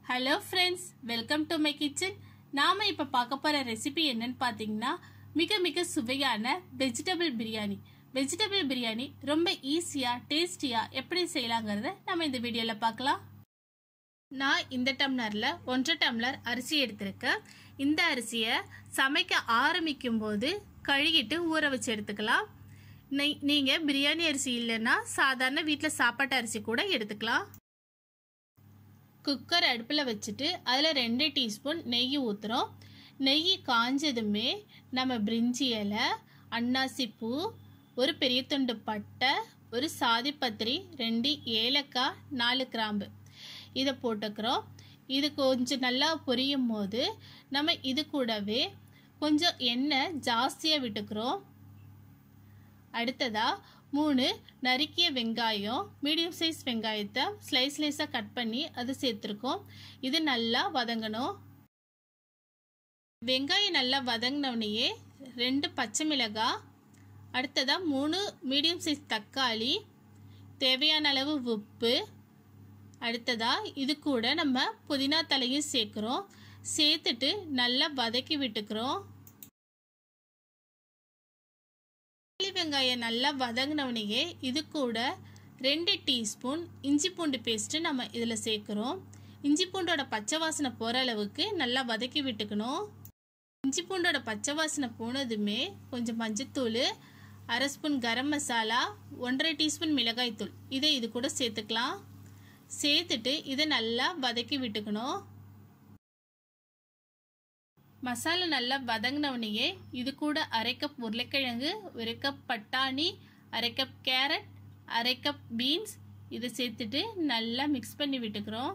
Hello friends, welcome to my kitchen. நாம இப்ப பார்க்க போற ரெசிபி என்னன்னு பாத்தீங்கன்னா மிக சுவையான வெஜிடபிள் பிரியாணி. வெஜிடபிள் பிரியாணி ரொம்ப ஈஸியா டேஸ்டியா எப்படி செய்யலாங்கறத நம்ம இந்த வீடியோல பார்க்கலாம். நான் இந்த டம்ளர்ல 1.5 டம்ளர் அரிசி எடுத்திருக்கேன். இந்த அரிசியை சமைக்க ஆரம்பிக்கும் போது கழுகிட்டு ஊற வச்சு எடுத்துக்கலாம். நீங்க பிரியாணி அரிசி இல்லைன்னா சாதாரண வீட்ல சாப்பாட்டு அரிசி கூட எடுத்துக்கலாம். குக்கர் அடுப்பில் வச்சுட்டு அதில் 2 டீஸ்பூன் நெய் ஊற்றுறோம். நெய் காஞ்சதுமே நம்ம பிரிஞ்சி இலை, அன்னாசி பூ, ஒரு பெரிய துண்டு பட்டை, ஒரு சாதிப்பத்திரி, 2 ஏலக்காய், 4 கிராம்பு இதை போட்டுக்கிறோம். இது கொஞ்சம் நல்லா பொரியும் போது நம்ம இது கூடவே கொஞ்சம் எண்ணெய் ஜாஸ்தியாக விட்டுக்கிறோம். அடுத்ததா 3 நறுக்கிய வெங்காயம், மீடியம் சைஸ் வெங்காயத்தை ஸ்லைஸாக கட் பண்ணி அது சேர்த்துருக்கோம். இது நல்லா வதங்கணும். வெங்காயம் நல்லா வதங்கினோடனேயே 2 பச்சை மிளகாய், அடுத்ததா 3 மீடியம் சைஸ் தக்காளி, தேவையான அளவு உப்பு, அடுத்ததா இது கூட நம்ம புதினா தலையும் சேர்க்குறோம். சேர்த்துட்டு நல்லா வதக்கி விட்டுக்கிறோம். வெங்காயம் நல்லா வதங்கினவனையே இது கூட 2 டீஸ்பூன் இஞ்சி பூண்டு பேஸ்ட்டு நம்ம இதில் சேர்க்குறோம். இஞ்சி பூண்டோட பச்சை வாசனை போகிற அளவுக்கு நல்லா வதக்கி விட்டுக்கணும். இஞ்சி பூண்டோட பச்சை வாசனை போனதுமே கொஞ்சம் மஞ்சத்தூள், 1/2 ஸ்பூன் கரம் மசாலா, 1.5 டீஸ்பூன் மிளகாய்த்தூள் இதை இது கூட சேர்த்துக்கலாம். சேர்த்துட்டு இதை நல்லா வதக்கி விட்டுக்கணும். மசாலா நல்லா வதங்கினவனையே இது கூட 1/2 கப் உருளைக்கிழங்கு, 1 கப் பட்டாணி, 1/2 கப் கேரட், 1/2 கப் பீன்ஸ் இதை சேர்த்துட்டு நல்லா மிக்ஸ் பண்ணி விட்டுக்கிறோம்.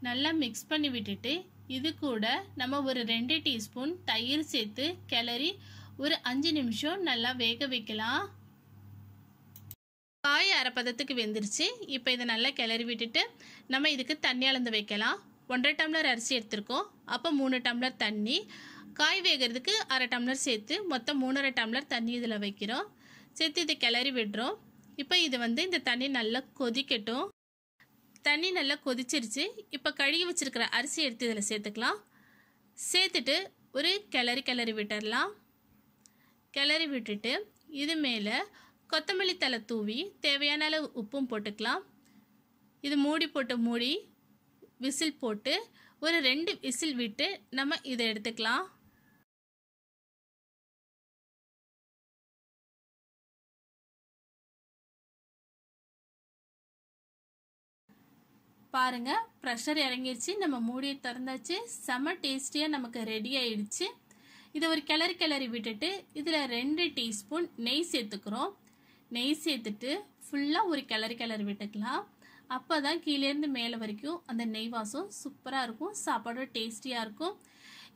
நல்லா மிக்ஸ் பண்ணி விட்டுட்டு இது கூட நம்ம ஒரு 2 டீஸ்பூன் தயிர் சேர்த்து கிளறி ஒரு 5 நிமிஷம் நல்லா வேக வைக்கலாம். காய் அரைப்பதத்துக்கு வெந்துருச்சு. இப்போ இதை நல்லா கிளறி விட்டுட்டு நம்ம இதுக்கு தண்ணி அளந்து வைக்கலாம். 1.5 டம்ளர் அரிசி எடுத்திருக்கோம். அப்போ 3 டம்ளர் தண்ணி, காய் வேகிறதுக்கு 1/2 டம்ளர் சேர்த்து மொத்தம் 3.5 டம்ளர் தண்ணி இதில் வைக்கிறோம். சேர்த்து இதை கிளறி விடுறோம். இப்போ இது இந்த தண்ணி நல்லா கொதிக்கட்டும். தண்ணி நல்லா கொதிச்சிருச்சு. இப்போ கழுகி வச்சிருக்கிற அரிசி எடுத்து இதில் சேர்த்துக்கலாம். சேர்த்துட்டு ஒரு கிளறி விட்டுடலாம். கிளறி விட்டுட்டு இது மேலே கொத்தமல்லி தழை தூவி தேவையான அளவு உப்பும் போட்டுக்கலாம். இது மூடி விசில் போட்டு ஒரு 2 விசில் விட்டு நம்ம இதை எடுத்துக்கலாம். பாருங்க, ப்ரெஷர் இறங்கிடுச்சு. நம்ம மூடியை திறந்தாச்சு. செம டேஸ்டியாக நமக்கு ரெடி ஆயிடுச்சு. இதை ஒரு கிளறி விட்டுட்டு இதில் 2 டீஸ்பூன் நெய் சேர்த்துக்கிறோம். நெய் சேர்த்துட்டு ஃபுல்லாக ஒரு கிளறி விட்டுக்கலாம். அப்போ தான் கீழேருந்து மேலே வரைக்கும் அந்த நெய் வாசம் சூப்பராக இருக்கும். சாப்பாடு டேஸ்டியாக இருக்கும்.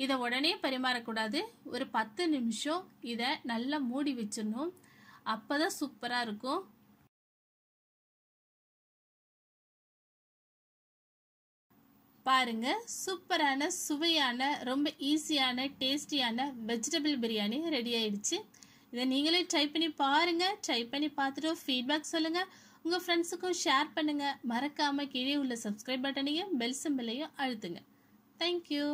இதை உடனே பரிமாறக்கூடாது. ஒரு 10 நிமிஷம் இதை நல்லா மூடி வச்சிடணும். அப்போ தான் சூப்பராக இருக்கும். பாருங்க, சூப்பரான சுவையான ரொம்ப ஈஸியான டேஸ்டியான வெஜிடபிள் பிரியாணி ரெடி ஆயிடுச்சு. இதை நீங்களே ட்ரை பண்ணி பாருங்க. ட்ரை பண்ணி பார்த்துட்டு ஃபீட்பேக் சொல்லுங்க. உங்கள் ஃப்ரெண்ட்ஸுக்கும் ஷேர் பண்ணுங்கள். மறக்காமல் கீழே உள்ள சப்ஸ்கிரைப் பட்டனையும் பெல் சிம்பலையும் அழுத்துங்க. தேங்க்யூ.